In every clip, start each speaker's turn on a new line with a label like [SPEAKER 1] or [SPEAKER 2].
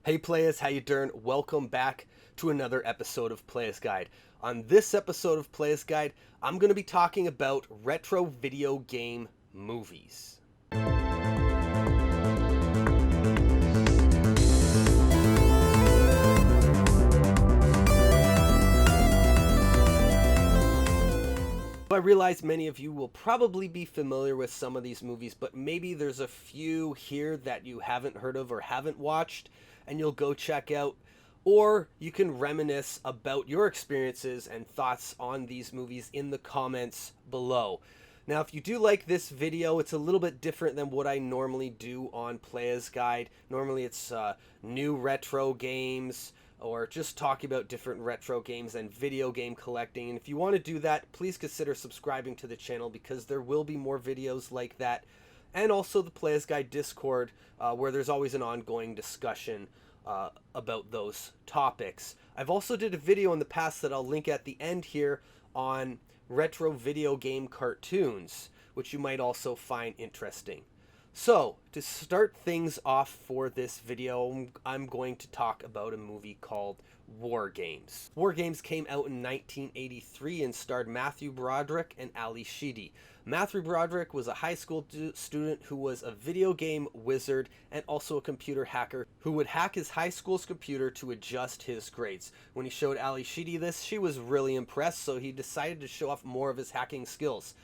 [SPEAKER 1] Hey Playas, how you doing? Welcome back to another episode of Playas Guide. On this episode of Playas Guide, I'm going to be talking about retro video game movies. I realize many of you will probably be familiar with some of these movies, but maybe there's a few here that you haven't heard of or haven't watched, and you'll go check out. Or you can reminisce about your experiences and thoughts on these movies in the comments below. Now, if you do like this video, it's a little bit different than what I normally do on Playas Guide. Normally it's new retro games, or just talking about different retro games and video game collecting. And if you want to do that, please consider subscribing to the channel because there will be more videos like that. And also the Playas Guide Discord, where there's always an ongoing discussion about those topics. I've also did a video in the past that I'll link at the end here on retro video game cartoons, which you might also find interesting. So, to start things off for this video, I'm going to talk about a movie called War Games. War Games came out in 1983 and starred Matthew Broderick and Ali Sheedy. Matthew Broderick was a high school student who was a video game wizard and also a computer hacker who would hack his high school's computer to adjust his grades. When he showed Ali Sheedy this, she was really impressed, so he decided to show off more of his hacking skills.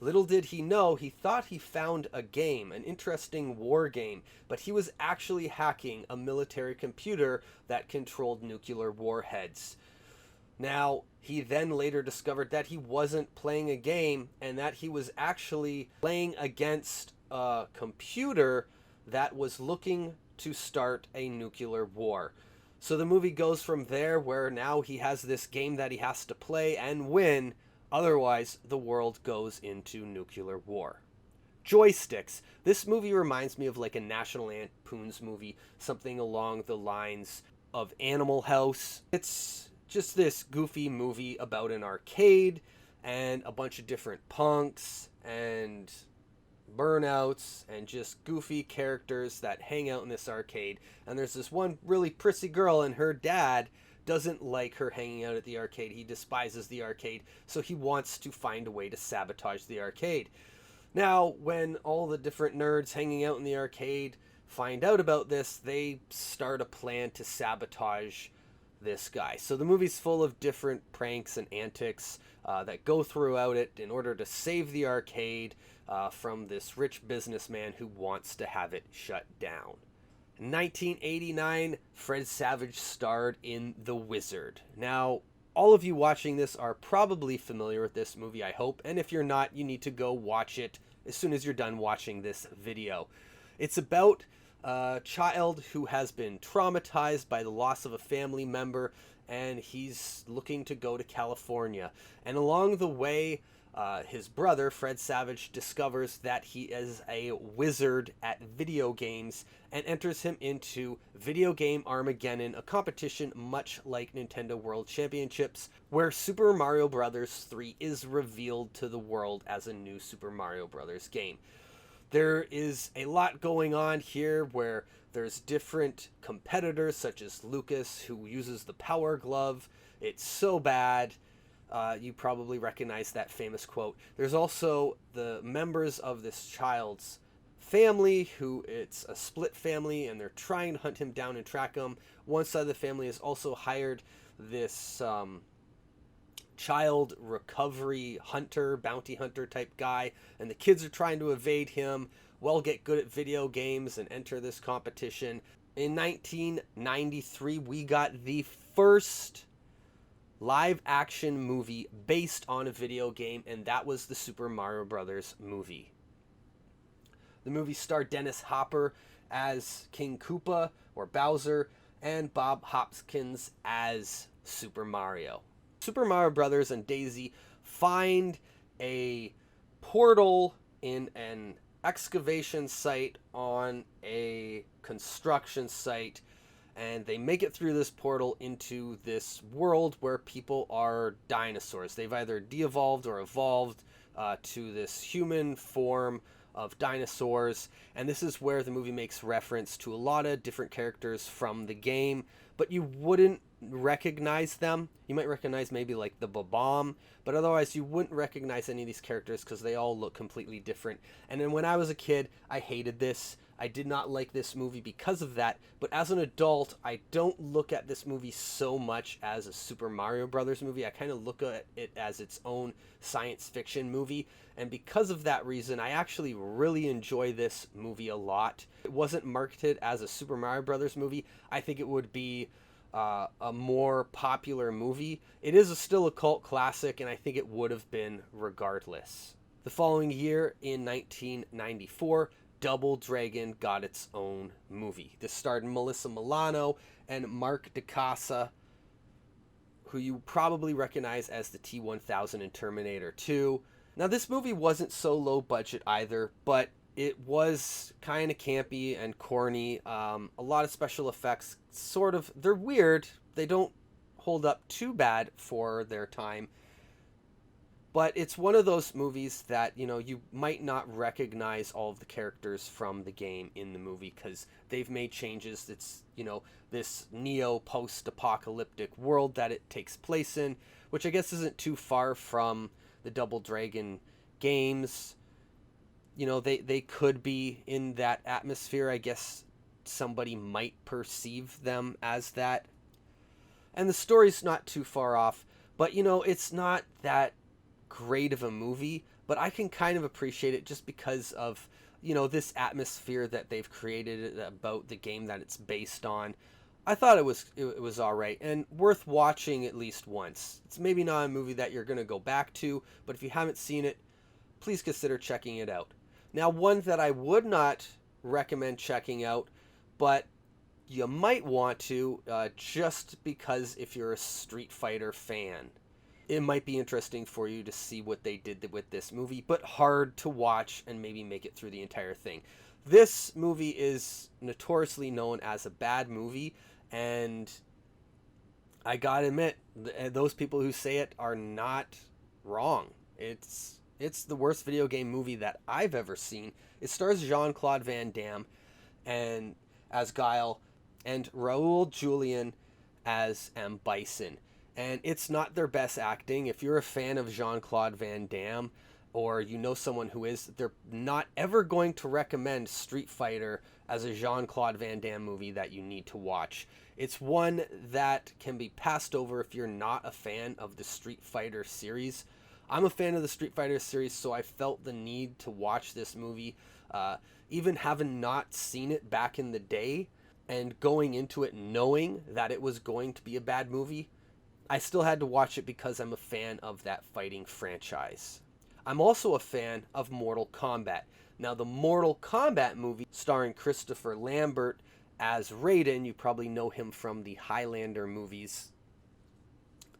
[SPEAKER 1] Little did he know, he thought he found a game, an interesting war game, but he was actually hacking a military computer that controlled nuclear warheads. Now, he then later discovered that he wasn't playing a game and that he was actually playing against a computer that was looking to start a nuclear war. So the movie goes from there, where now he has this game that he has to play and win. Otherwise, the world goes into nuclear war. Joysticks. This movie reminds me of like a National Lampoon's movie, something along the lines of Animal House. It's just this goofy movie about an arcade and a bunch of different punks and burnouts and just goofy characters that hang out in this arcade. And there's this one really prissy girl, and her dad doesn't like her hanging out at the arcade. He despises the arcade, so he wants to find a way to sabotage the arcade. Now, when all the different nerds hanging out in the arcade find out about this, they start a plan to sabotage this guy. So the movie's full of different pranks and antics that go throughout it in order to save the arcade from this rich businessman who wants to have it shut down. In 1989, Fred Savage starred in The Wizard. Now, all of you watching this are probably familiar with this movie, I hope, and if you're not, you need to go watch it as soon as you're done watching this video. It's about a child who has been traumatized by the loss of a family member, and he's looking to go to California. And along the way, his brother, Fred Savage, discovers that he is a wizard at video games and enters him into Video Game Armageddon, a competition much like Nintendo World Championships, where Super Mario Bros. 3 is revealed to the world as a new Super Mario Bros. Game. There is a lot going on here where there's different competitors, such as Lucas, who uses the Power Glove. It's so bad. You probably recognize that famous quote. There's also the members of this child's family, who it's a split family, and they're trying to hunt him down and track him. One side of the family has also hired this child recovery hunter, bounty hunter type guy, and the kids are trying to evade him, well, get good at video games and enter this competition. In 1993, we got the first live action movie based on a video game, and that was the Super Mario Brothers movie. The movie starred Dennis Hopper as King Koopa or Bowser and Bob Hopkins as Super Mario. Super Mario Brothers and Daisy find a portal in an excavation site on a construction site, and they make it through this portal into this world where people are dinosaurs. They've either de-evolved or evolved to this human form of dinosaurs, and this is where the movie makes reference to a lot of different characters from the game, but you wouldn't recognize them. You might recognize maybe like the Bomb, but otherwise you wouldn't recognize any of these characters because they all look completely different. And then when I was a kid, I hated this. I did not like this movie because of that, but as an adult, I don't look at this movie so much as a Super Mario Brothers movie. I kind of look at it as its own science fiction movie, and because of that reason, I actually really enjoy this movie a lot. It wasn't marketed as a Super Mario Brothers movie. I think it would be a more popular movie. It is still a cult classic, and I think it would have been regardless. The following year, in 1994, Double Dragon got its own movie. This starred Melissa Milano and Mark DeCasa, who you probably recognize as the T-1000 in Terminator 2. Now, this movie wasn't so low budget either, but it was kind of campy and corny. A lot of special effects, they're weird. They don't hold up too bad for their time. But it's one of those movies that, you might not recognize all of the characters from the game in the movie because they've made changes. It's, this neo post-apocalyptic world that it takes place in, which I guess isn't too far from the Double Dragon games. They could be in that atmosphere. I guess somebody might perceive them as that. And the story's not too far off, but, it's not that great of a movie, but I can kind of appreciate it just because of this atmosphere that they've created about the game that it's based on. I thought it was all right and worth watching at least once. It's maybe not a movie that you're going to go back to, but if you haven't seen it, please consider checking it out. Now, one that I would not recommend checking out, but you might want to, just because if you're a Street Fighter fan, it might be interesting for you to see what they did with this movie, but hard to watch and maybe make it through the entire thing. This movie is notoriously known as a bad movie, and I gotta admit, those people who say it are not wrong. It's the worst video game movie that I've ever seen. It stars Jean-Claude Van Damme and as Guile, and Raoul Julian as M. Bison. And it's not their best acting. If you're a fan of Jean-Claude Van Damme, or you know someone who is, they're not ever going to recommend Street Fighter as a Jean-Claude Van Damme movie that you need to watch. It's one that can be passed over if you're not a fan of the Street Fighter series. I'm a fan of the Street Fighter series, so I felt the need to watch this movie. Even having not seen it back in the day, and going into it knowing that it was going to be a bad movie, I still had to watch it because I'm a fan of that fighting franchise. I'm also a fan of Mortal Kombat. Now, the Mortal Kombat movie starring Christopher Lambert as Raiden, you probably know him from the Highlander movies,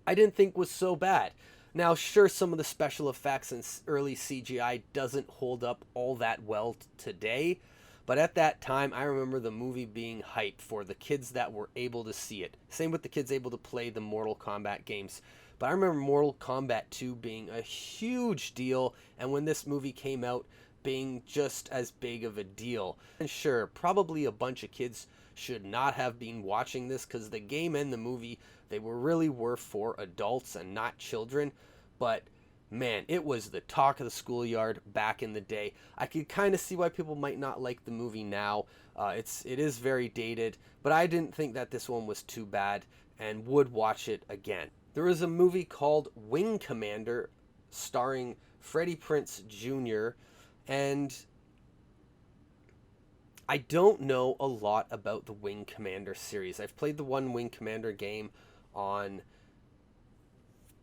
[SPEAKER 1] I didn't think was so bad. Now, sure, some of the special effects and early CGI doesn't hold up all that well today, but at that time, I remember the movie being hyped for the kids that were able to see it. Same with the kids able to play the Mortal Kombat games. But I remember Mortal Kombat 2 being a huge deal, and when this movie came out, being just as big of a deal. And sure, probably a bunch of kids should not have been watching this, because the game and the movie, they really were for adults and not children. But man, it was the talk of the schoolyard back in the day. I could kind of see why people might not like the movie now. It is very dated, but I didn't think that this one was too bad and would watch it again. There was a movie called Wing Commander starring Freddie Prinze Jr., and I don't know a lot about the Wing Commander series. I've played the one Wing Commander game on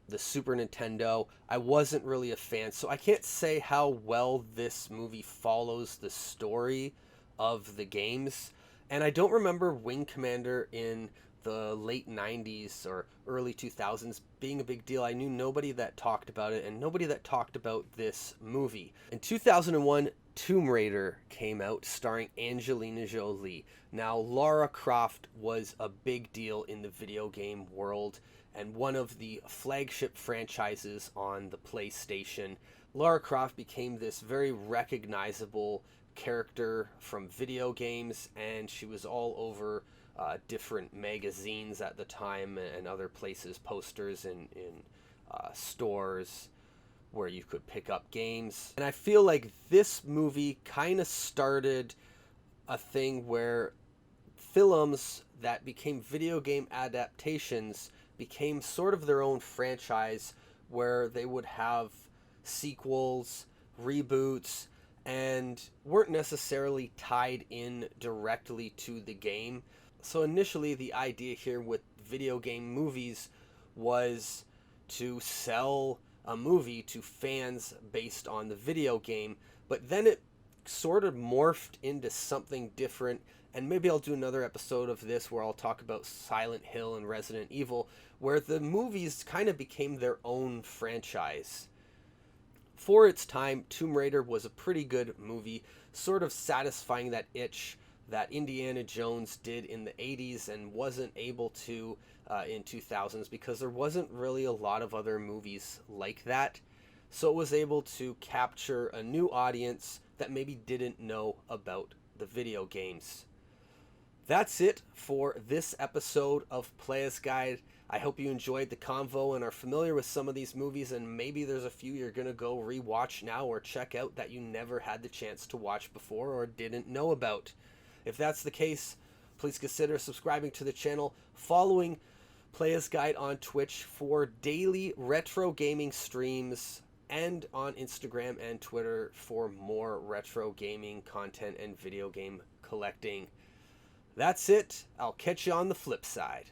[SPEAKER 1] the Super Nintendo. I wasn't really a fan, so I can't say how well this movie follows the story of the games. And I don't remember Wing Commander in the late 90s or early 2000s being a big deal. I knew nobody that talked about it and nobody that talked about this movie. In 2001, Tomb Raider came out starring Angelina Jolie. Now, Lara Croft was a big deal in the video game world and one of the flagship franchises on the PlayStation. Lara Croft became this very recognizable character from video games, and she was all over different magazines at the time and other places, posters in stores where you could pick up games. And I feel like this movie kind of started a thing where films that became video game adaptations became sort of their own franchise, where they would have sequels, reboots, and weren't necessarily tied in directly to the game. So initially, the idea here with video game movies was to sell a movie to fans based on the video game, but then it sort of morphed into something different. And maybe I'll do another episode of this where I'll talk about Silent Hill and Resident Evil, where the movies kind of became their own franchise. For its time, Tomb Raider was a pretty good movie, sort of satisfying that itch that Indiana Jones did in the 80s and wasn't able to in 2000s, because there wasn't really a lot of other movies like that. So it was able to capture a new audience that maybe didn't know about the video games. That's it for this episode of Playas Guide. I hope you enjoyed the convo and are familiar with some of these movies, and maybe there's a few you're going to go rewatch now or check out that you never had the chance to watch before or didn't know about. If that's the case, please consider subscribing to the channel, following Playas Guide on Twitch for daily retro gaming streams, and on Instagram and Twitter for more retro gaming content and video game collecting. That's it. I'll catch you on the flip side.